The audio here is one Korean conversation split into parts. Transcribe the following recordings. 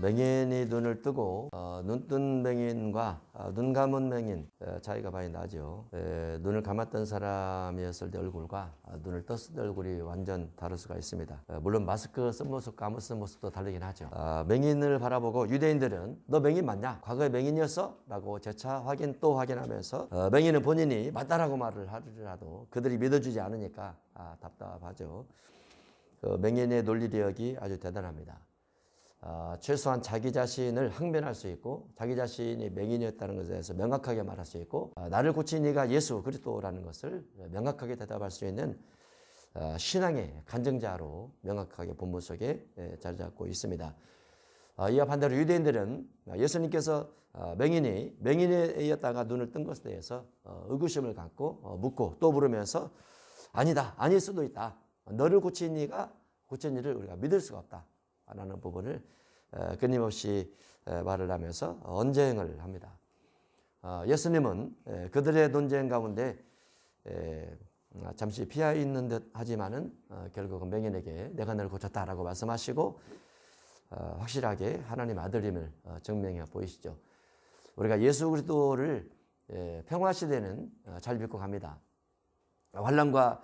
맹인이 눈을 뜨고 눈 뜬 맹인과 눈 감은 맹인 차이가 많이 나죠. 눈을 감았던 사람이었을 때 얼굴과 눈을 떴을 때 얼굴이 완전 다를 수가 있습니다. 물론 마스크 쓴 모습, 감은 쓴 모습도 다르긴 하죠. 맹인을 바라보고 유대인들은 너 맹인 맞냐? 과거에 맹인이었어? 라고 재차 또 확인하면서 맹인은 본인이 맞다라고 말을 하더라도 그들이 믿어주지 않으니까 답답하죠. 맹인의 논리력이 아주 대단합니다. 최소한 자기 자신을 항변할 수 있고 자기 자신이 맹인이었다는 것에 대해서 명확하게 말할 수 있고 나를 고친 이가 예수 그리스도라는 것을 명확하게 대답할 수 있는 신앙의 간증자로 명확하게 본문 속에 자리 잡고 있습니다. 이와 반대로 유대인들은 예수님께서 맹인이었다가 눈을 뜬 것에 대해서 의구심을 갖고 묻고 또 물으면서 아니다, 아닐 수도 있다. 너를 고친 이가 고친 이를 우리가 믿을 수가 없다. 라는 부분을 끊임없이 말을 하면서 언쟁을 합니다. 예수님은 그들의 논쟁 가운데 잠시 피해 있는 듯 하지만은 결국은 맹인에게 내가 너를 고쳤다라고 말씀하시고 확실하게 하나님 아들임을 증명해 보이시죠. 우리가 예수 그리스도를 평화 시대는 잘 믿고 갑니다. 환난과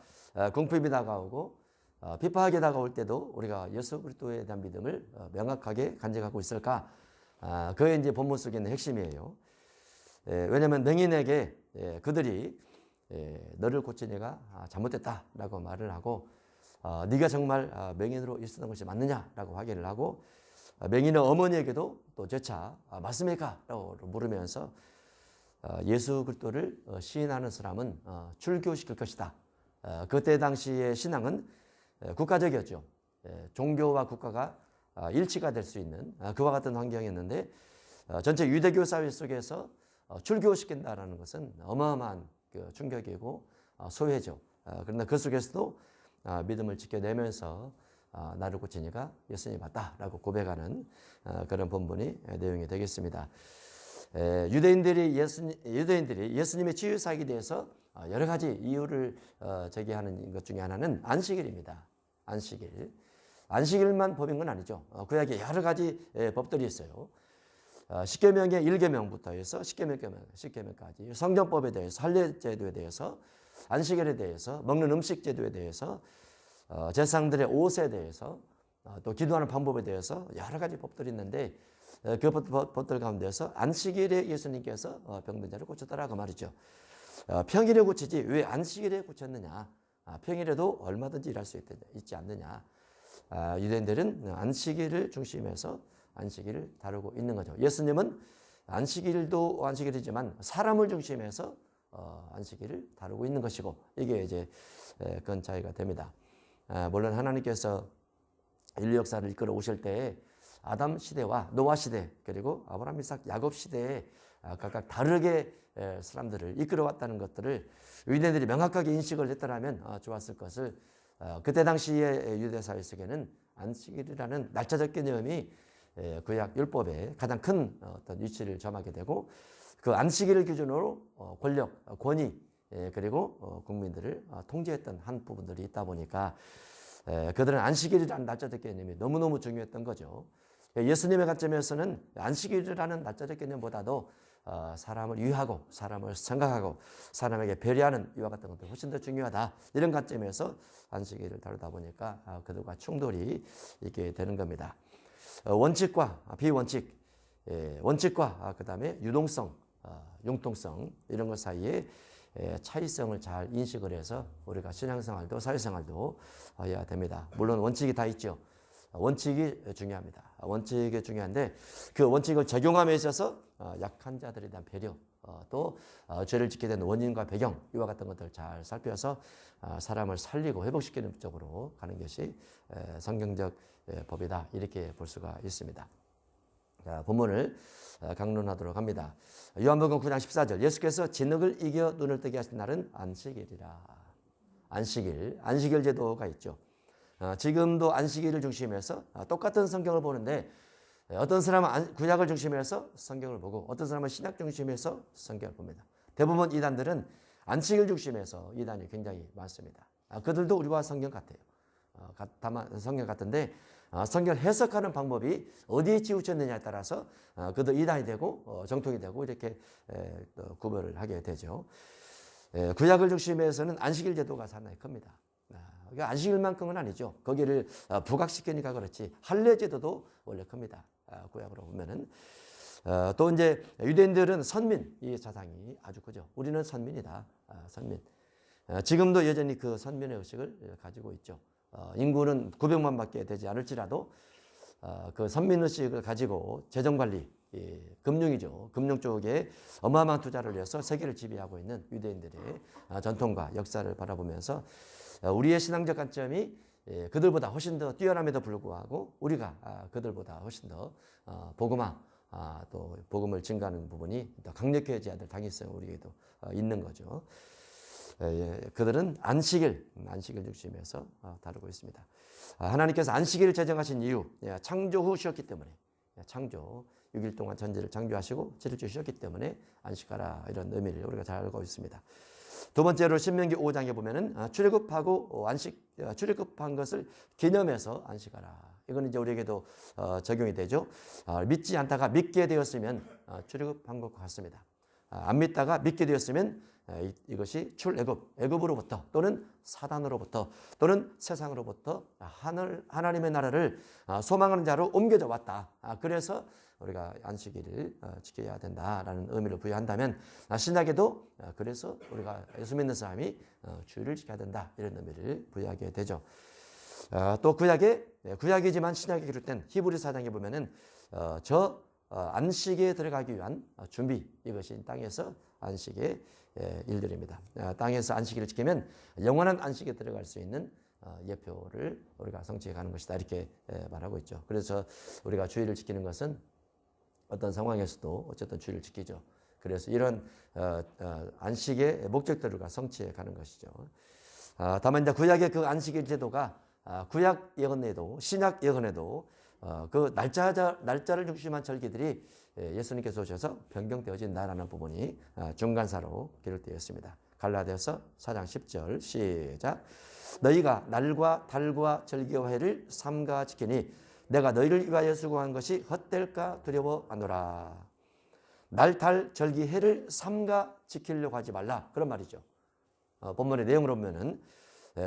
궁핍이 다가오고 비파하게 다가올 때도 우리가 예수 그리스도에 대한 믿음을 명확하게 간직하고 있을까? 그게 이제 본문 속에 있는 핵심이에요. 왜냐하면 맹인에게 그들이 너를 고친 이가 잘못됐다라고 말을 하고 네가 정말 맹인으로 있었던 것이 맞느냐라고 확인을 하고 맹인의 어머니에게도 또 재차 맞습니까? 라고 물으면서 예수 그리스도를 시인하는 사람은 출교시킬 것이다. 그때 당시의 신앙은 국가적이었죠. 종교와 국가가 일치가 될 수 있는 그와 같은 환경이었는데 전체 유대교 사회 속에서 출교시킨다라는 것은 어마어마한 충격이고 소외죠. 그러나 그 속에서도 믿음을 지켜내면서 나를 고친 이가 예수님이 맞다라고 고백하는 그런 본문이 내용이 되겠습니다. 유대인들이 예수님의 치유 사역에 대해서 여러 가지 이유를 제기하는 것 중에 하나는 안식일입니다. 안식일만 법인 건 아니죠. 구약에 여러 가지 법들이 있어요. 십계명의 1계명부터 해서 십계명까지 성전법에 대해서 할례제도에 대해서 안식일에 대해서 먹는 음식 제도에 대해서 제사장들의 옷에 대해서 또 기도하는 방법에 대해서 여러 가지 법들이 있는데 그 법들 가운데서 안식일에 예수님께서 병든 자를 고쳤다라고 말이죠. 평일에 고치지 왜 안식일에 고쳤느냐? 평일에도 얼마든지 일할 수 있지 않느냐? 유대인들은 안식일을 중심해서 안식일을 다루고 있는 거죠. 예수님은 안식일도 안식일이지만 사람을 중심해서 안식일을 다루고 있는 것이고 이게 이제 그런 차이가 됩니다. 물론 하나님께서 인류 역사를 이끌어 오실 때에 아담 시대와 노아 시대 그리고 아브라함, 이삭, 야곱 시대에 각각 다르게 사람들을 이끌어왔다는 것들을 유대인들이 명확하게 인식을 했더라면 좋았을 것을 그때 당시의 유대 사회 속에는 안식일이라는 날짜적 개념이 구약 율법에 가장 큰 어떤 위치를 점하게 되고 그 안식일을 기준으로 권력, 권위 그리고 국민들을 통제했던 한 부분들이 있다 보니까 그들은 안식일이라는 날짜적 개념이 너무너무 중요했던 거죠. 예수님의 관점에서는 안식일이라는 날짜적 개념보다도 사람을 위하고 사람을 생각하고 사람에게 배려하는 이와 같은 것들이 훨씬 더 중요하다. 이런 관점에서 안식일을 다루다 보니까 그들과 충돌이 있게 되는 겁니다. 원칙과 비원칙, 원칙과 그 다음에 유동성, 융통성 이런 것 사이에 차이성을 잘 인식을 해서 우리가 신앙생활도 사회생활도 해야 됩니다. 물론 원칙이 다 있죠. 원칙이 중요합니다. 원칙이 중요한데 그 원칙을 적용함에 있어서 약한 자들에 대한 배려 또 죄를 짓게 된 원인과 배경 이와 같은 것들을 잘 살펴서 사람을 살리고 회복시키는 쪽으로 가는 것이 성경적 법이다 이렇게 볼 수가 있습니다. 자, 본문을 강론하도록 합니다. 요한복음 9장 14절 예수께서 진흙을 이겨 눈을 뜨게 하신 날은 안식일이라. 안식일 제도가 있죠. 지금도 안식일을 중심해서 똑같은 성경을 보는데 어떤 사람은 구약을 중심해서 성경을 보고 어떤 사람은 신약 중심해서 성경을 봅니다. 대부분 이단들은 안식일 중심해서 이단이 굉장히 많습니다. 그들도 우리와 성경 같아요. 다만 성경 같은데 성경을 해석하는 방법이 어디에 치우쳤느냐에 따라서 그도 이단이 되고 정통이 되고 이렇게 또 구별을 하게 되죠. 구약을 중심해서는 안식일 제도가 상당히 큽니다. 그러니까 안식일만큼은 아니죠. 거기를 부각시키니까 그렇지 할례 제도도 원래 큽니다. 구약으로 보면은 또 이제 유대인들은 선민 이 사상이 아주 크죠. 우리는 선민이다. 선민. 지금도 여전히 그 선민의 의식을 가지고 있죠. 인구는 900만밖에 되지 않을지라도 그 선민의식을 가지고 재정관리, 금융이죠. 금융 쪽에 어마어마한 투자를 해서 세계를 지배하고 있는 유대인들의 전통과 역사를 바라보면서 우리의 신앙적 관점이 그들보다 훨씬 더 뛰어남에도 불구하고 우리가 그들보다 훨씬 더 복음화, 또 복음을 증가하는 부분이 더 강력해져야 될 당위성이 우리에게도 있는 거죠. 그들은 안식일 중심에서 다루고 있습니다. 하나님께서 안식일을 제정하신 이유, 창조 후 쉬었기 때문에, 창조 6일 동안 전체를 창조하시고 7일째 쉬었기 때문에 안식하라 이런 의미를 우리가 잘 알고 있습니다. 두 번째로 신명기 5장에 보면은 출애굽하고 출애굽한 것을 기념해서 안식하라. 이건 이제 우리에게도 적용이 되죠. 믿지 않다가 믿게 되었으면 출애굽한 것과 같습니다. 안 믿다가 믿게 되었으면 이것이 애굽으로부터 또는 사단으로부터 또는 세상으로부터 하나님의 나라를 소망하는 자로 옮겨져 왔다. 그래서 우리가 안식일을 지켜야 된다라는 의미를 부여한다면 신약에도 그래서 우리가 예수 믿는 사람이 주일을 지켜야 된다 이런 의미를 부여하게 되죠. 또 구약이지만 신약에 기록된 히브리 사장에 보면은 안식에 들어가기 위한 준비 이것이 땅에서 안식의 일들입니다. 땅에서 안식일을 지키면 영원한 안식에 들어갈 수 있는 예표를 우리가 성취해 가는 것이다 이렇게 말하고 있죠. 그래서 우리가 주일을 지키는 것은 어떤 상황에서도 어쨌든 주일을 지키죠. 그래서 이런 안식의 목적들을 성취해 가는 것이죠. 다만 이제 구약의 그 안식일 제도가 구약 예언에도 신약 예언에도 그 날짜를 중심한 절기들이 예수님께서 오셔서 변경되어진다라는 부분이 중간사로 기록되어 있습니다. 갈라디아서 4장 10절 시작. 너희가 날과 달과 절기와 해를 삼가 지키니 내가 너희를 위하여 수고한 것이 헛될까 두려워하노라. 날, 달, 절기, 해를 삼가 지키려고 하지 말라. 그런 말이죠. 본문의 내용으로 보면은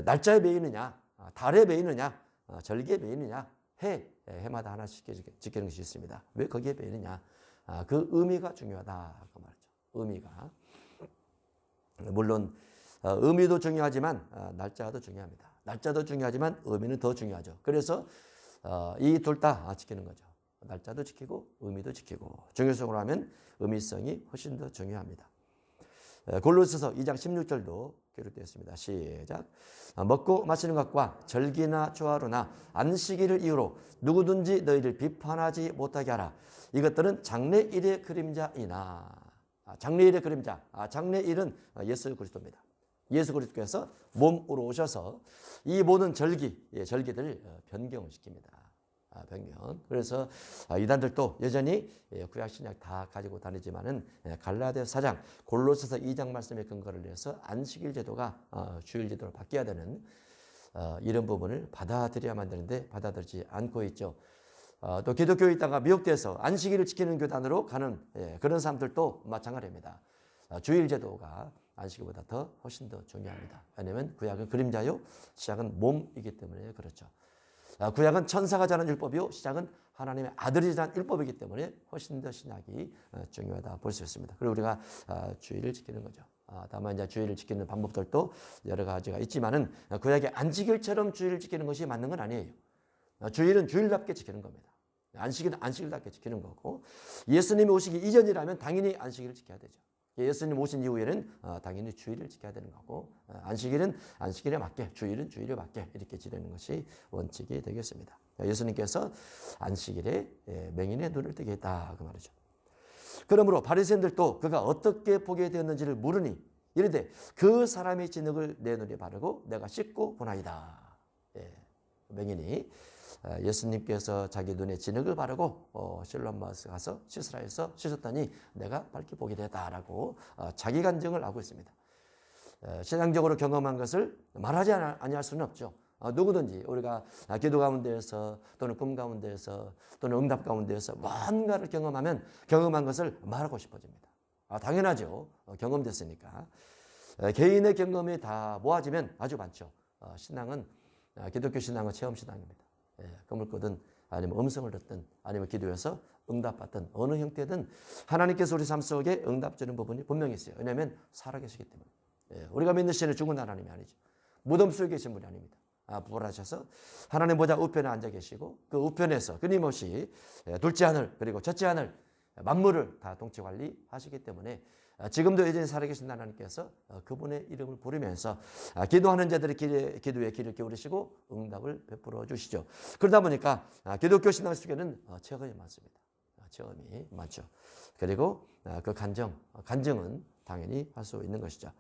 날짜에 매이느냐, 달에 매이느냐, 절기에 매이느냐, 해마다 하나씩 지키는 것이 있습니다. 왜 거기에 매이느냐? 그 의미가 중요하다. 그 말이죠. 의미가. 물론 의미도 중요하지만 날짜도 중요합니다. 날짜도 중요하지만 의미는 더 중요하죠. 그래서 이 둘 다 지키는 거죠. 날짜도 지키고 의미도 지키고 중요성으로 하면 의미성이 훨씬 더 중요합니다. 골로새서 2장 16절도 기록되어 있습니다. 시작. 먹고 마시는 것과 절기나 초하루나 안식일을 이유로 누구든지 너희를 비판하지 못하게 하라. 이것들은 장래일의 그림자이나. 장래일의 그림자. 장래일은 예수 그리스도입니다. 예수 그리스도께서 몸으로 오셔서 이 모든 절기들을 변경시킵니다. 변경. 그래서 이단들도 여전히 구약 신약 다 가지고 다니지만은 갈라디아서 4장, 골로새서 2장 말씀에 근거를 해서 안식일 제도가 주일 제도로 바뀌어야 되는 이런 부분을 받아들여야만 되는데 받아들이지 않고 있죠. 또 기독교에 있다가 미혹돼서 안식일을 지키는 교단으로 가는 그런 사람들도 마찬가지입니다. 주일 제도가 안식일보다 훨씬 더 중요합니다. 왜냐하면 구약은 그림자요, 신약은 몸이기 때문에 그렇죠. 구약은 천사가 자는 율법이요, 신약은 하나님의 아들이 자는 율법이기 때문에 훨씬 더 신약이 중요하다 볼 수 있습니다. 그리고 우리가 주일을 지키는 거죠. 다만 이제 주일을 지키는 방법들도 여러 가지가 있지만은 구약의 안식일처럼 주일을 지키는 것이 맞는 건 아니에요. 주일은 주일답게 지키는 겁니다. 안식일은 안식일답게 지키는 거고 예수님이 오시기 이전이라면 당연히 안식일을 지켜야 되죠. 예수님 오신 이후에는 당연히 주일을 지켜야 되는 거고 안식일은 안식일에 맞게 주일은 주일에 맞게 이렇게 지내는 것이 원칙이 되겠습니다. 예수님께서 안식일에 맹인의 눈을 뜨게 했다 그 말이죠. 그러므로 바리새인들도 그가 어떻게 보게 되었는지를 물으니 이르되 그 사람의 진흙을 내 눈에 바르고 내가 씻고 보나이다. 맹인이 예수님께서 자기 눈에 진흙을 바르고 실로암 마을에 가서 씻으라 해서 씻었더니 내가 밝게 보게 되었다라고 자기 간증을 하고 있습니다. 신앙적으로 경험한 것을 말하지 아니할 수는 없죠. 누구든지 우리가 기도 가운데에서 또는 꿈 가운데에서 또는 응답 가운데에서 뭔가를 경험한 것을 말하고 싶어집니다. 당연하죠. 경험됐으니까. 개인의 경험이 다 모아지면 아주 많죠. 신앙은 기독교 신앙은 체험 신앙입니다. 꿈을 꾸든 아니면 음성을 듣든 아니면 기도해서 응답받든 어느 형태든 하나님께서 우리 삶 속에 응답 주는 부분이 분명히 있어요. 왜냐하면 살아계시기 때문에. 우리가 믿는 신은 죽은 하나님이 아니죠. 무덤 속에 계신 분이 아닙니다. 부활하셔서 하나님 보좌 우편에 앉아 계시고 그 우편에서 끊임없이 둘째 하늘 그리고 첫째 하늘 만물을 다 통치 관리하시기 때문에 지금도 여전히 살아계신 하나님께서 그분의 이름을 부르면서 기도하는 자들의 기도에 귀를 기울이시고 응답을 베풀어 주시죠. 그러다 보니까 기독교 신앙 속에는 체험이 많습니다. 체험이 많죠. 그리고 그 간증은 당연히 할 수 있는 것이죠.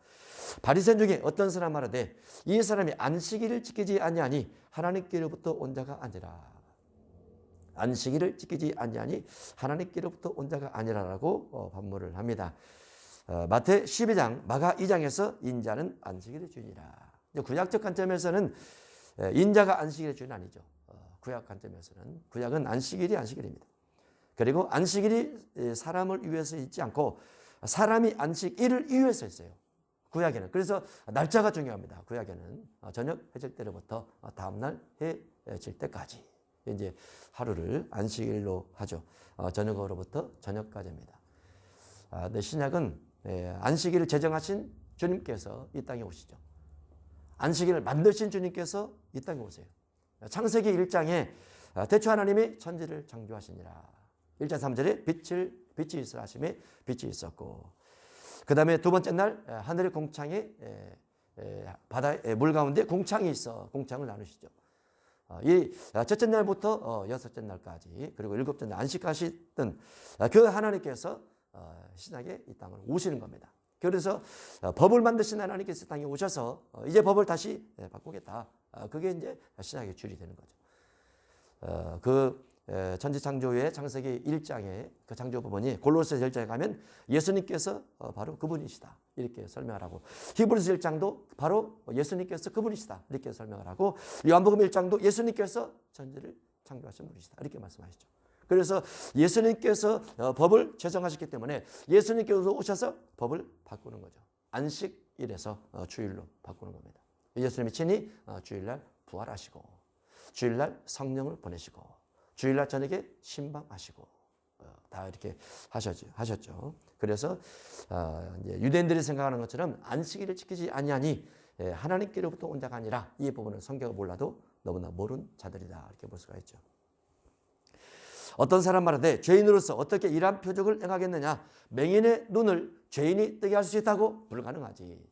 바리새인 중에 어떤 사람 말하되 이 사람이 안식일을 지키지 아니하니 하나님께로부터 온 자가 아니라. 안식일을 지키지 아니하니 하나님께로부터 온 자가 아니라라고 반문을 합니다. 마태 12장 마가 2장에서 인자는 안식일의 주인이라. 구약적 관점에서는 인자가 안식일의 주인 아니죠. 구약 관점에서는 구약은 안식일입니다. 그리고 안식일이 사람을 위해서 있지 않고 사람이 안식일을 위해서 있어요. 구약에는. 그래서 날짜가 중요합니다. 구약에는 저녁 해질 때로부터 다음날 해질 때까지 이제 하루를 안식일로 하죠. 저녁으로부터 저녁까지입니다. 근데 신약은 안식일을 제정하신 주님께서 이 땅에 오시죠. 안식일을 만드신 주님께서 이 땅에 오세요. 창세기 1장에 대초 하나님이 천지를 창조하시니라. 1장 3절에 빛이 있으라 하심에 빛이 있었고 그 다음에 두 번째 날 하늘의 공창에 바다의 물 가운데 공창이 있어 공창을 나누시죠. 이 첫째 날부터 여섯째 날까지 그리고 일곱째 날 안식하시던 그 하나님께서 신약에 이 땅을 오시는 겁니다. 그래서 법을 만드신 하나님께서 이 땅에 오셔서 이제 법을 다시 바꾸겠다. 그게 이제 신약의 줄이 되는 거죠. 그 천지창조의 창세기 1장의 그 창조 부분이 골로새 1장에 가면 예수님께서 바로 그분이시다 이렇게 설명을 하고 히브리서 1장도 바로 예수님께서 그분이시다 이렇게 설명을 하고 요한복음 1장도 예수님께서 천지를 창조하신 분이시다 이렇게 말씀하시죠. 그래서 예수님께서 법을 제정하셨기 때문에 예수님께서 오셔서 법을 바꾸는 거죠. 안식일에서 주일로 바꾸는 겁니다. 예수님이 친히 주일날 부활하시고 주일날 성령을 보내시고 주일날 저녁에 신방하시고 다 이렇게 하셨죠. 그래서 이제 유대인들이 생각하는 것처럼 안식일을 지키지 아니하니 하나님께로부터 온 자가 아니라 이 부분은 성경을 몰라도 너무나 모르는 자들이다 이렇게 볼 수가 있죠. 어떤 사람 말하되 죄인으로서 어떻게 이러한 표적을 행하겠느냐. 맹인의 눈을 죄인이 뜨게 할 수 있다고? 불가능하지.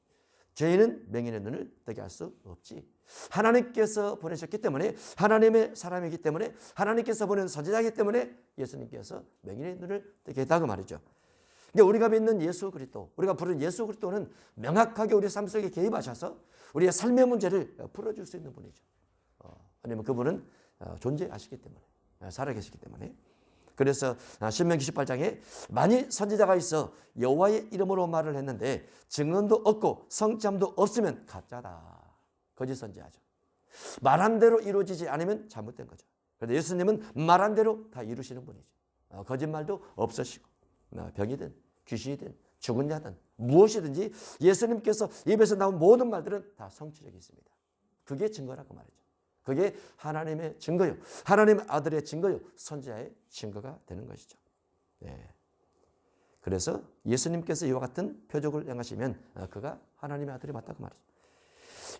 죄인은 맹인의 눈을 뜨게 할 수 없지. 하나님께서 보내셨기 때문에 하나님의 사람이기 때문에 하나님께서 보낸 선지자이기 때문에 예수님께서 맹인의 눈을 뜨게 했다고 말이죠. 그러니까 우리가 믿는 예수 그리스도, 우리가 부르는 예수 그리스도는 명확하게 우리 삶 속에 개입하셔서 우리의 삶의 문제를 풀어줄 수 있는 분이죠. 왜냐하면 그분은 존재하시기 때문에 살아계시기 때문에. 그래서 신명기 18장에 만일 선지자가 있어 여호와의 이름으로 말을 했는데 증언도 없고 성취함도 없으면 가짜다. 거짓 선지자죠. 말한 대로 이루어지지 않으면 잘못된 거죠. 그런데 예수님은 말한 대로 다 이루시는 분이죠. 거짓말도 없으시고 병이든 귀신이든 죽은 자든 무엇이든지 예수님께서 입에서 나온 모든 말들은 다 성취력이 있습니다. 그게 증거라고 말이죠. 그게 하나님의 증거요. 하나님의 아들의 증거요. 선지자의 증거가 되는 것이죠. 네. 그래서 예수님께서 이와 같은 표적을 행하시면 그가 하나님의 아들이 맞다고 말이죠.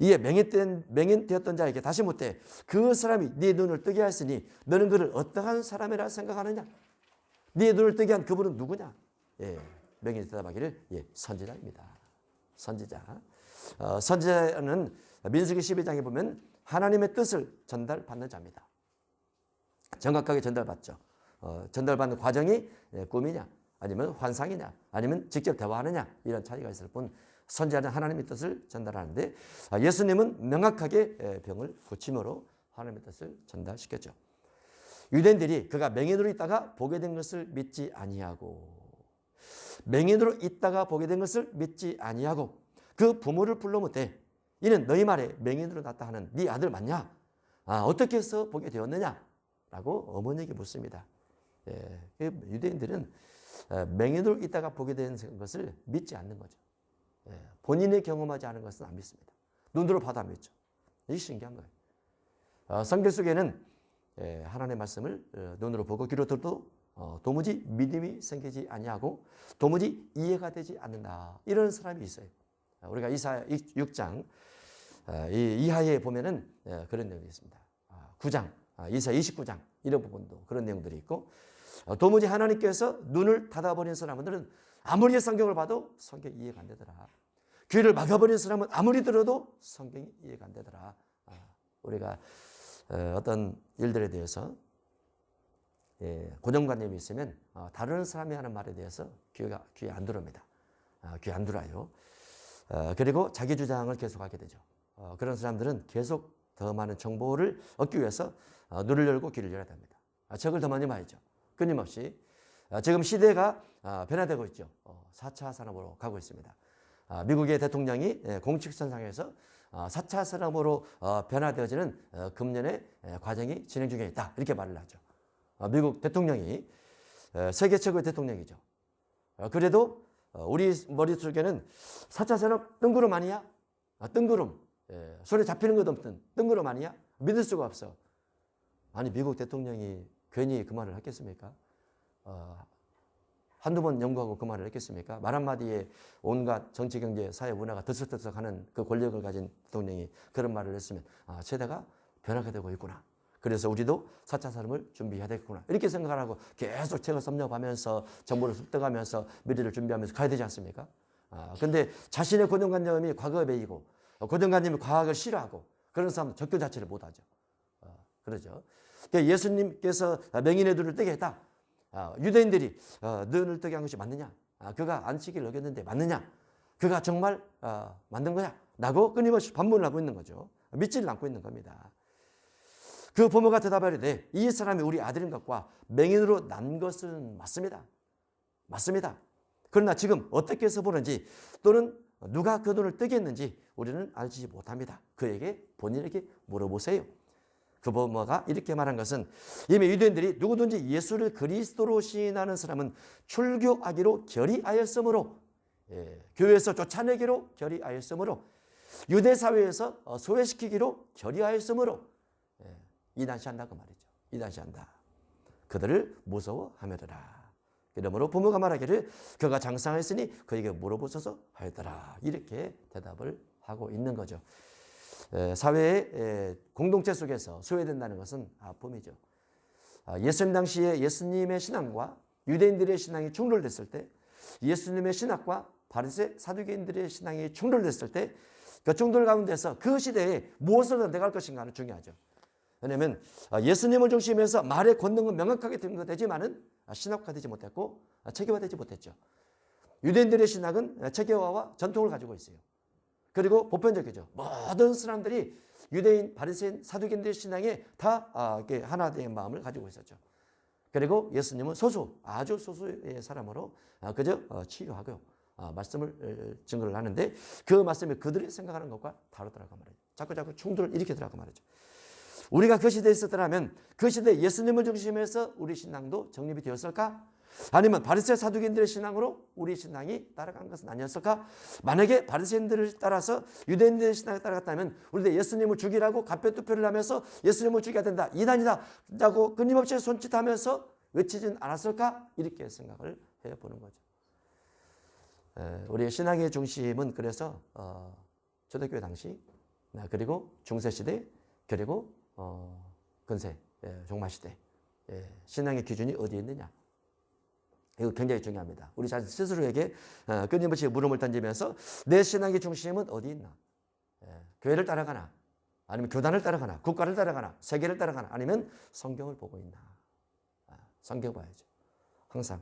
이에 맹인 되었던 자에게 다시 묻되 그 사람이 네 눈을 뜨게 하였으니 너는 그를 어떠한 사람이라 생각하느냐? 네 눈을 뜨게 한 그분은 누구냐? 맹인이 대답하기를 선지자입니다. 선지자. 선지자는 민수기 12장에 보면 하나님의 뜻을 전달받는 자입니다. 정확하게 전달받죠. 전달받는 과정이 꿈이냐 아니면 환상이냐 아니면 직접 대화하느냐 이런 차이가 있을 뿐 선지자는 하나님의 뜻을 전달하는데 예수님은 명확하게 병을 고침으로 하나님의 뜻을 전달시켰죠. 유대인들이 그가 맹인으로 있다가 보게 된 것을 믿지 아니하고 맹인으로 있다가 보게 된 것을 믿지 아니하고 그 부모를 불러 묻되 이는 너희 말에 맹인으로 났다 하는 네 아들 맞냐? 어떻게 해서 보게 되었느냐? 라고 어머니에게 묻습니다. 유대인들은 맹인으로 있다가 보게 된 것을 믿지 않는 거죠. 본인이 경험하지 않은 것은 안 믿습니다. 눈으로 봐도 안 믿죠. 이게 신기한 거예요. 성경 속에는 하나님의 말씀을 눈으로 보고 귀로 들어도 도무지 믿음이 생기지 아니하고 도무지 이해가 되지 않는다. 이런 사람이 있어요. 우리가 이사야 6장 이하에 보면은 그런 내용이 있습니다. 9장, 이사야 29장 이런 부분도 그런 내용들이 있고 도무지 하나님께서 눈을 닫아버린 사람들은 아무리 성경을 봐도 성경이 이해가 안 되더라. 귀를 막아버린 사람은 아무리 들어도 성경이 이해가 안 되더라. 우리가 어떤 일들에 대해서 고정관념이 있으면 다른 사람이 하는 말에 대해서 귀에 안 들어옵니다. 귀에 안 들어요. 그리고 자기 주장을 계속하게 되죠. 그런 사람들은 계속 더 많은 정보를 얻기 위해서 눈을 열고 귀를 열어야 됩니다. 책을 더 많이 봐야죠. 끊임없이. 지금 시대가 변화되고 있죠. 4차 산업으로 가고 있습니다. 미국의 대통령이 공식선상에서 4차 산업으로 변화되어지는 금년의 과정이 진행 중에 있다. 이렇게 말을 하죠. 미국 대통령이 세계 최고의 대통령이죠. 그래도 우리 머릿속에는 4차 산업 뜬구름 아니야? 뜬구름. 손에 잡히는 것 없는 뜬구름 아니야? 믿을 수가 없어. 아니 미국 대통령이 괜히 그 말을 했겠습니까? 한두 번 연구하고 그 말을 했겠습니까? 말 한마디에 온갖 정치, 경제, 사회, 문화가 들썩들썩하는 그 권력을 가진 대통령이 그런 말을 했으면 세대가 변하게 되고 있구나. 그래서 우리도 4차 산업을 준비해야 되겠구나. 이렇게 생각을 하고 계속 책을 섭렵하면서 정보를 습득하면서 미래를 준비하면서 가야 되지 않습니까? 근데 자신의 고정관념이 과거에 매이고 고정관념이 과학을 싫어하고 그런 사람은 접근 자체를 못하죠. 그러죠. 그러니까 예수님께서 맹인의 눈을 뜨게 했다. 유대인들이 눈을 뜨게 한 것이 맞느냐? 그가 안식일을 어겼는데 맞느냐? 그가 정말 만든 거야? 라고 끊임없이 반문을 하고 있는 거죠. 믿지를 않고 있는 겁니다. 그 부모가 대답하려되 이 사람이 우리 아들인 것과 맹인으로 난 것은 맞습니다. 맞습니다. 그러나 지금 어떻게 해서 보는지 또는 누가 그 눈을 뜨게 했는지 우리는 알지 못합니다. 그에게 본인에게 물어보세요. 그 부모가 이렇게 말한 것은 이미 유대인들이 누구든지 예수를 그리스도로 시인하는 사람은 출교하기로 결의하였으므로 교회에서 쫓아내기로 결의하였으므로 유대 사회에서 소외시키기로 결의하였으므로 이단시한다 그 말이죠. 이단시한다. 그들을 무서워하며라. 그러므로 부모가 말하기를 그가 장상했으니 그에게 물어보소서 하였더라. 이렇게 대답을 하고 있는 거죠. 사회의 공동체 속에서 소외된다는 것은 아픔이죠. 예수님 당시에 예수님의 신앙과 유대인들의 신앙이 충돌됐을 때 예수님의 신학과 바리새 사두개인들의 신앙이 충돌됐을 때 그 충돌 가운데서 그 시대에 무엇을 선택할 것인가는 중요하죠. 왜냐하면 예수님을 중심해서 말의 권능은 명확하게 되지만은 신학화되지 못했고 체계화되지 못했죠. 유대인들의 신학은 체계화와 전통을 가지고 있어요. 그리고 보편적이죠. 모든 사람들이 유대인, 바리새인, 사두개인들의 신앙에 다 하나 된 마음을 가지고 있었죠. 그리고 예수님은 아주 소수의 사람으로 그저 치유하고요. 말씀을 증거를 하는데 그 말씀이 그들이 생각하는 것과 다르더라고 말이죠. 자꾸 충돌을 일으키더라고 말이죠. 우리가 그 시대에 있었더라면 그 시대에 예수님을 중심해서 우리 신앙도 정립이 되었을까? 아니면 바리새 사두개인들의 신앙으로 우리 신앙이 따라간 것은 아니었을까? 만약에 바리새인들을 따라서 유대인들의 신앙에 따라갔다면 우리도 예수님을 죽이라고 가표투표를 하면서 예수님을 죽여야 된다. 이단이다. 라고 끊임없이 손짓하면서 외치진 않았을까? 이렇게 생각을 해보는 거죠. 우리의 신앙의 중심은 그래서 초대교회 당시 그리고 중세시대 그리고 근세 종말시대 신앙의 기준이 어디에 있느냐. 이거 굉장히 중요합니다. 우리 자신 스스로에게 끊임없이 물음을 던지면서 내 신앙의 중심은 어디 있나? 교회를 따라가나? 아니면 교단을 따라가나? 국가를 따라가나? 세계를 따라가나? 아니면 성경을 보고 있나? 성경 봐야죠. 항상.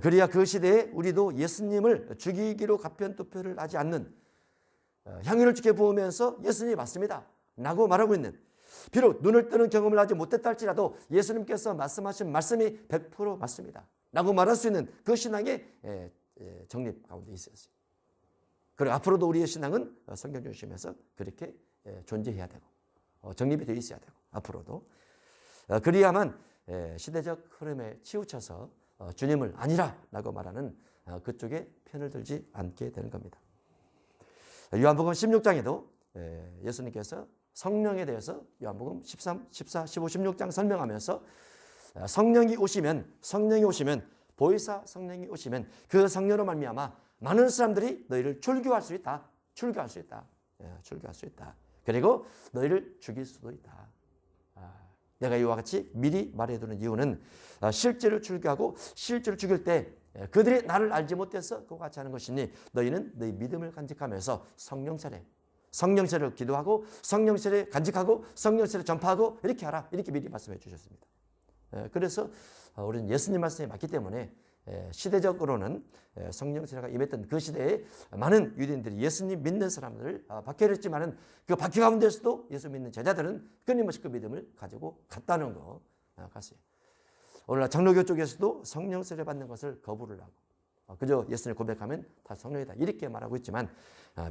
그래야 그 시대에 우리도 예수님을 죽이기로 가편투표를 하지 않는 향유를 주게 부으면서 예수님이 맞습니다. 라고 말하고 있는 비록 눈을 뜨는 경험을 하지 못했다 할지라도 예수님께서 말씀하신 말씀이 100% 맞습니다. 라고 말할 수 있는 그 신앙의 정립 가운데 있었어요. 그리고 앞으로도 우리의 신앙은 성경 중심에서 그렇게 존재해야 되고 정립이 되어 있어야 되고 앞으로도 그리야만 시대적 흐름에 치우쳐서 주님을 아니라라고 말하는 그쪽에 편을 들지 않게 되는 겁니다. 요한복음 16장에도 예수님께서 성령에 대해서 요한복음 13, 14, 15, 16장 설명하면서 성령이 오시면 보혜사 성령이 오시면 그 성령으로 말미암아 많은 사람들이 너희를 출교할 수 있다. 출교할 수 있다. 그리고 너희를 죽일 수도 있다. 내가 이와 같이 미리 말해두는 이유는 실제로 출교하고 실제로 죽일 때 그들이 나를 알지 못해서 그와 같이 하는 것이니 너희는 너희 믿음을 간직하면서 성령세를 기도하고 성령세를 간직하고 성령세를 전파하고 이렇게 하라. 이렇게 미리 말씀해 주셨습니다. 그래서 우리는 예수님 말씀이 맞기 때문에 시대적으로는 성령세례가 임했던 그 시대에 많은 유대인들이 예수님 믿는 사람들을 박해했지만은 그 박해 가운데서도 예수 믿는 제자들은 끊임없이 그 믿음을 가지고 갔다는 거 갔어요. 오늘날 장로교 쪽에서도 성령세례 받는 것을 거부를 하고 그저 예수님 고백하면 다 성령이다 이렇게 말하고 있지만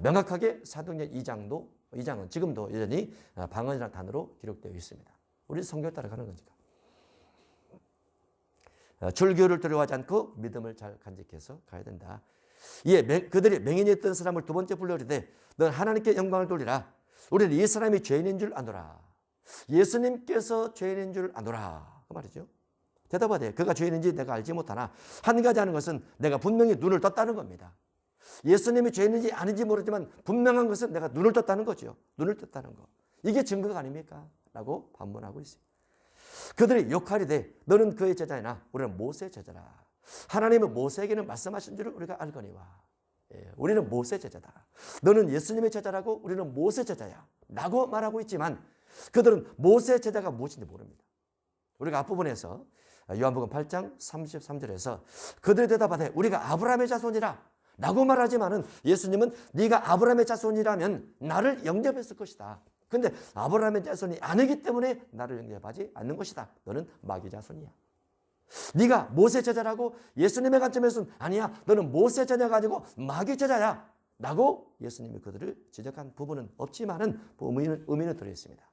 명확하게 사도행전 2장은 지금도 여전히 방언이라는 단어로 기록되어 있습니다. 우리 성경에 따라가는 거니까. 출교를 두려워하지 않고 믿음을 잘 간직해서 가야 된다. 이에 그들이 맹인이었던 사람을 두 번째 불러이르되 넌 하나님께 영광을 돌리라. 우리는 이 사람이 죄인인 줄 아노라. 예수님께서 죄인인 줄 아노라. 그 말이죠. 대답하되 그가 죄인인지 내가 알지 못하나 한 가지 아는 것은 내가 분명히 눈을 떴다는 겁니다. 예수님이 죄인인지 아닌지 모르지만 분명한 것은 내가 눈을 떴다는 거죠. 눈을 떴다는 거. 이게 증거가 아닙니까? 라고 반문하고 있어요. 그들이 욕하리되 너는 그의 제자이나 우리는 모세의 제자라. 하나님은 모세에게는 말씀하신 줄을 우리가 알거니와. 우리는 모세의 제자다. 너는 예수님의 제자라고 우리는 모세의 제자야 라고 말하고 있지만 그들은 모세의 제자가 무엇인지 모릅니다. 우리가 앞부분에서 요한복음 8장 33절에서 그들이 대답하되 우리가 아브라함의 자손이라 라고 말하지만은 예수님은 네가 아브라함의 자손이라면 나를 영접했을 것이다. 근데 아브라함의 자손이 아니기 때문에 나를 영접하지 않는 것이다. 너는 마귀 자손이야. 네가 모세 제자라고 예수님의 관점에서는 아니야. 너는 모세 제자가 아니고 마귀 제자야. 라고 예수님이 그들을 지적한 부분은 없지만은 의미는 들어있습니다.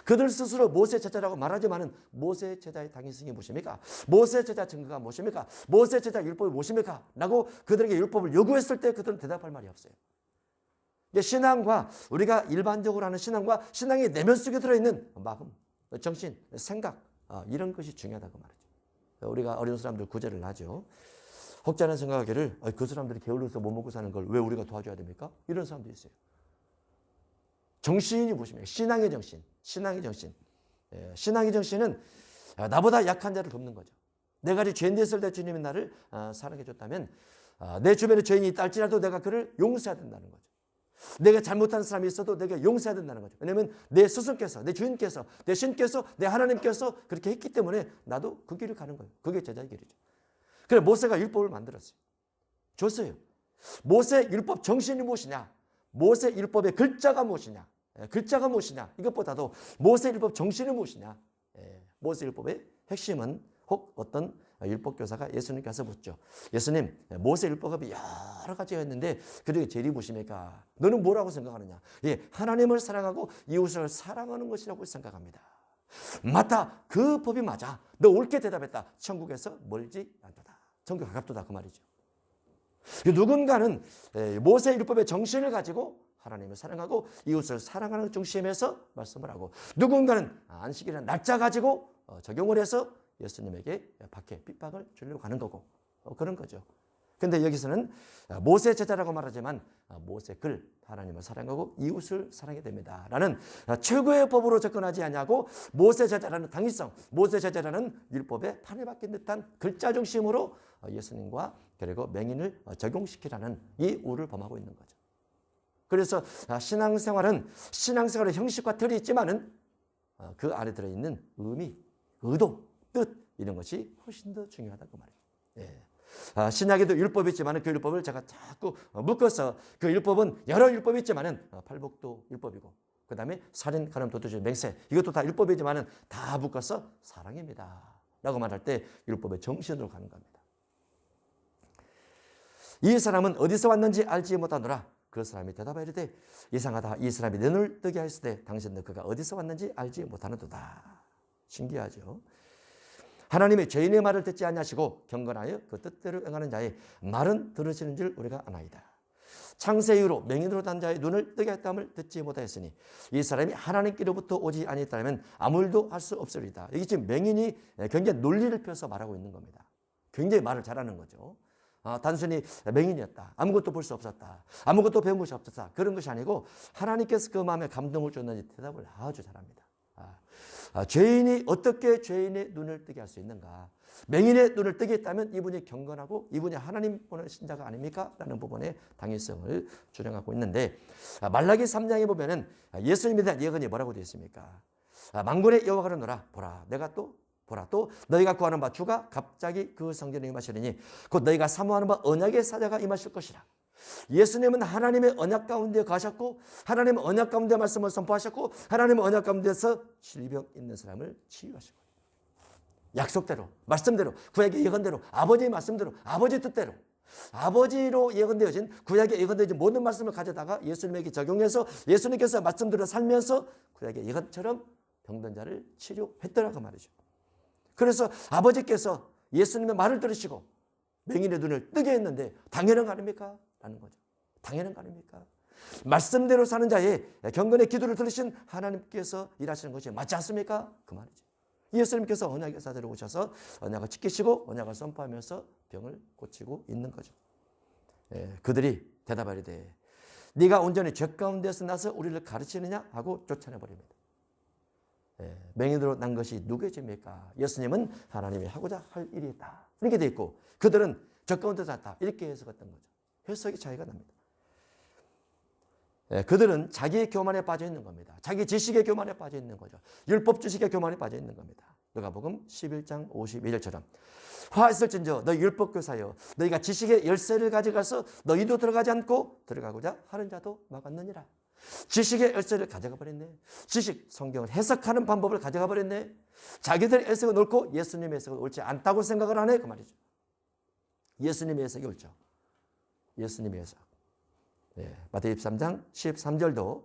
그들 스스로 모세 제자라고 말하지만은 모세 제자의 당위성이 무엇입니까? 모세 제자 증거가 무엇입니까? 모세 제자 율법이 무엇입니까? 라고 그들에게 율법을 요구했을 때 그들은 대답할 말이 없어요. 신앙과 우리가 일반적으로 하는 신앙과 신앙의 내면 속에 들어있는 마음, 정신, 생각 이런 것이 중요하다고 말이죠. 우리가 어려운 사람들 구제를 하죠. 혹자는 생각하기를 그 사람들이 게을러서 못 먹고 사는 걸 왜 우리가 도와줘야 됩니까? 이런 사람도 있어요. 정신이 무엇입니까? 신앙의 정신. 신앙의 정신은 나보다 약한 자를 돕는 거죠. 내가 죄인 됐을 때 주님이 나를 사랑해 줬다면 내 주변에 죄인이 있다 할지라도 내가 그를 용서해야 된다는 거죠. 내가 잘못한 사람이 있어도 내가 용서해야 된다는 거죠. 왜냐하면 내 스승께서, 내 주인께서, 내 신께서, 내 하나님께서 그렇게 했기 때문에 나도 그 길을 가는 거예요. 그게 제자의 길이죠. 그래 모세가 율법을 만들었어요. 줬어요. 모세 율법 정신이 무엇이냐? 모세 율법의 글자가 무엇이냐? 글자가 무엇이냐? 이것보다도 모세 율법 정신이 무엇이냐? 모세 율법의 핵심은 혹 어떤 율법 교사가 예수님께 가서 묻죠. 예수님, 모세 율법이 여러 가지가 있는데 그중에 제일이 무엇입니까? 너는 뭐라고 생각하느냐? 하나님을 사랑하고 이웃을 사랑하는 것이라고 생각합니다. 맞다. 그 법이 맞아. 너 옳게 대답했다. 천국에서 멀지 않도다. 천국 가깝도다. 그 말이죠. 누군가는 모세 율법의 정신을 가지고 하나님을 사랑하고 이웃을 사랑하는 중심에서 말씀을 하고 누군가는 안식이라는 날짜 가지고 적용을 해서 예수님에게 박해, 핍박을 주려고 하는 거고 그런 거죠. 그런데 여기서는 모세 제자라고 말하지만 모세 글, 하나님을 사랑하고 이웃을 사랑해야 됩니다. 라는 최고의 법으로 접근하지 않냐고 모세 제자라는 당위성, 모세 제자라는 율법에 판을 박힌 듯한 글자 중심으로 예수님과 그리고 맹인을 적용시키라는 이 우를 범하고 있는 거죠. 그래서 신앙생활의 형식과 틀이 있지만은 그 안에 들어있는 의미, 의도, 뜻 이런 것이 훨씬 더 중요하다고 말이죠. 신약에도 율법이 있지만 그 율법을 제가 자꾸 묶어서 그 율법은 여러 율법이 있지만 팔복도 율법이고 그 다음에 살인, 간음, 도둑질, 맹세 이것도 다 율법이지만 다 묶어서 사랑입니다 라고 말할 때 율법의 정신으로 가는 겁니다. 이 사람은 어디서 왔는지 알지 못하노라. 그 사람이 대답하여 이르되 이상하다. 이 사람이 내 눈을 뜨게 하였으되 당신도 그가 어디서 왔는지 알지 못하는도다. 신기하죠. 하나님이 죄인의 말을 듣지 아니하시고 경건하여 그 뜻대로 행하는 자의 말은 들으시는 줄 우리가 아나이다. 창세 이후로 맹인으로 단 자의 눈을 뜨게 했다함을 듣지 못하였으니 이 사람이 하나님께로부터 오지 아니했다면 아무 일도 할 수 없으리다. 이게 지금 맹인이 굉장히 논리를 펴서 말하고 있는 겁니다. 굉장히 말을 잘하는 거죠. 단순히 맹인이었다. 아무것도 볼 수 없었다. 아무것도 배운 것이 없었다. 그런 것이 아니고 하나님께서 그 마음에 감동을 줬는지 대답을 아주 잘합니다. 죄인이 어떻게 죄인의 눈을 뜨게 할 수 있는가? 맹인의 눈을 뜨게 했다면 이분이 경건하고 이분이 하나님 보는 신자가 아닙니까? 라는 부분의 당위성을 주장하고 있는데 말라기 3장에 보면은 예수님에 대한 예언이 뭐라고 되어 있습니까? 만군의 여호와가 이르노라 보라 내가 또 보라 또 너희가 구하는 바 주가 갑자기 그 성전에 임하시리니 곧 너희가 사모하는 바 언약의 사자가 임하실 것이라. 예수님은 하나님의 언약 가운데 가셨고 하나님의 언약 가운데 말씀을 선포하셨고 하나님의 언약 가운데서 질병 있는 사람을 치유하시고 약속대로 말씀대로 구약의 예언대로 아버지의 말씀대로 아버지 뜻대로 아버지로 예언되어진 구약에 예언되어진 모든 말씀을 가져다가 예수님에게 적용해서 예수님께서 말씀대로 살면서 구약의 예언처럼 병든 자를 치료했더라고 말이죠. 그래서 아버지께서 예수님의 말을 들으시고 맹인의 눈을 뜨게 했는데 당연한 거 아닙니까? 라는 거죠. 당연한 거 아닙니까? 말씀대로 사는 자의 경건의 기도를 들으신 하나님께서 일하시는 것이 맞지 않습니까? 그 말이죠. 예수님께서 언약의 사자로 오셔서 언약을 지키시고 언약을 선포하면서 병을 고치고 있는 거죠. 그들이 대답하리되 네가 온전히 죄 가운데서 나서 우리를 가르치느냐 하고 쫓아내버립니다. 맹인으로 난 것이 누구의 죄입니까? 예수님은 하나님이 하고자 할 일이었다. 이렇게 돼 있고 그들은 죄 가운데서 났다. 이렇게 해석했던 거죠. 해석이 차이가 납니다. 그들은 자기의 교만에 빠져 있는 겁니다. 자기 지식의 교만에 빠져 있는 거죠. 율법 지식의 교만에 빠져 있는 겁니다. 누가복음 11장 52절처럼 화 있을진저 너희 율법 교사여 너희가 지식의 열쇠를 가져가서 너희도 들어가지 않고 들어가고자 하는 자도 막았느니라. 지식의 열쇠를 가져가 버렸네. 지식 성경을 해석하는 방법을 가져가 버렸네. 자기들의 해석을 옳고 예수님의 해석은 옳지 않다고 생각을 하네 그 말이죠. 예수님의 해석이 옳죠. 예수님의 해석. 마태복음 23장 13절도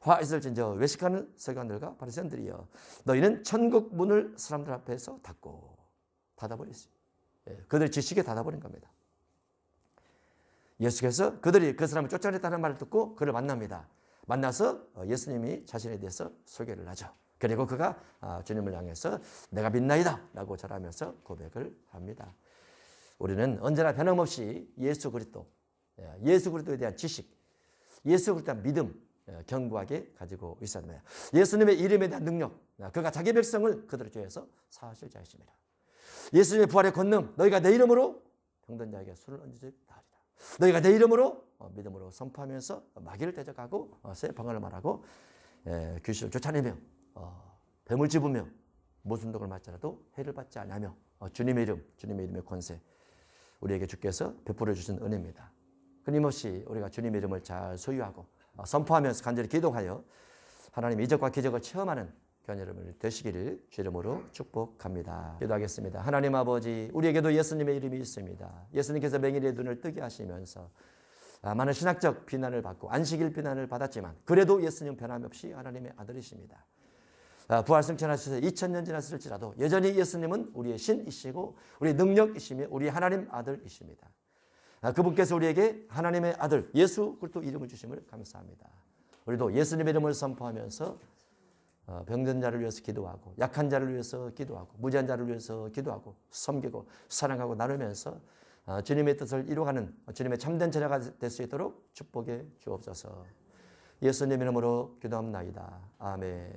화 있을진저 외식하는 서기관들과 바리새인들이여 너희는 천국 문을 사람들 앞에서 닫아버렸어요. 그들의 지식에 닫아버린 겁니다. 예수께서 그들이 그 사람을 쫓아냈다는 말을 듣고 그를 만납니다. 만나서 예수님이 자신에 대해서 소개를 하죠. 그리고 그가 주님을 향해서 내가 믿나이다 라고 절하면서 고백을 합니다. 우리는 언제나 변함없이 예수 그리스도에 대한 지식, 예수 그리스도에 대한 믿음 견고하게 가지고 있어야 됩니다. 예수님의 이름에 대한 능력, 그가 자기 백성을 그들의 죄에서 사하실 자이십니다. 예수님의 부활의 권능, 너희가 내 이름으로 병든 자에게 술을 얹으지 나으리다. 너희가 내 이름으로 믿음으로 선포하면서 마귀를 대적하고 새 방언을 말하고 귀신을 쫓아내며 뱀을 집으며 무슨 독을 맞더라도 해를 받지 않으며 주님의 이름의 권세 우리에게 주께서 베풀어 주신 은혜입니다. 끊임없이 우리가 주님의 이름을 잘 소유하고 선포하면서 간절히 기도하여 하나님의 이적과 기적을 체험하는 교회 여러분들 되시기를 주 이름으로 축복합니다. 기도하겠습니다. 하나님 아버지, 우리에게도 예수님의 이름이 있습니다. 예수님께서 맹인의 눈을 뜨게 하시면서 많은 신학적 비난을 받고 안식일 비난을 받았지만 그래도 예수님 변함없이 하나님의 아들이십니다. 부활 승천하셔서 2000년 지났을지라도 여전히 예수님은 우리의 신이시고 우리의 능력이시며 우리 하나님 아들이십니다. 그분께서 우리에게 하나님의 아들 예수 그리스도 이름을 주심을 감사합니다. 우리도 예수님의 이름을 선포하면서 병든 자를 위해서 기도하고 약한 자를 위해서 기도하고 무지한 자를 위해서 기도하고 섬기고 사랑하고 나누면서 주님의 뜻을 이루어가는 주님의 참된 제자가 될 수 있도록 축복해 주옵소서. 예수님 이름으로 기도합나이다. 아멘.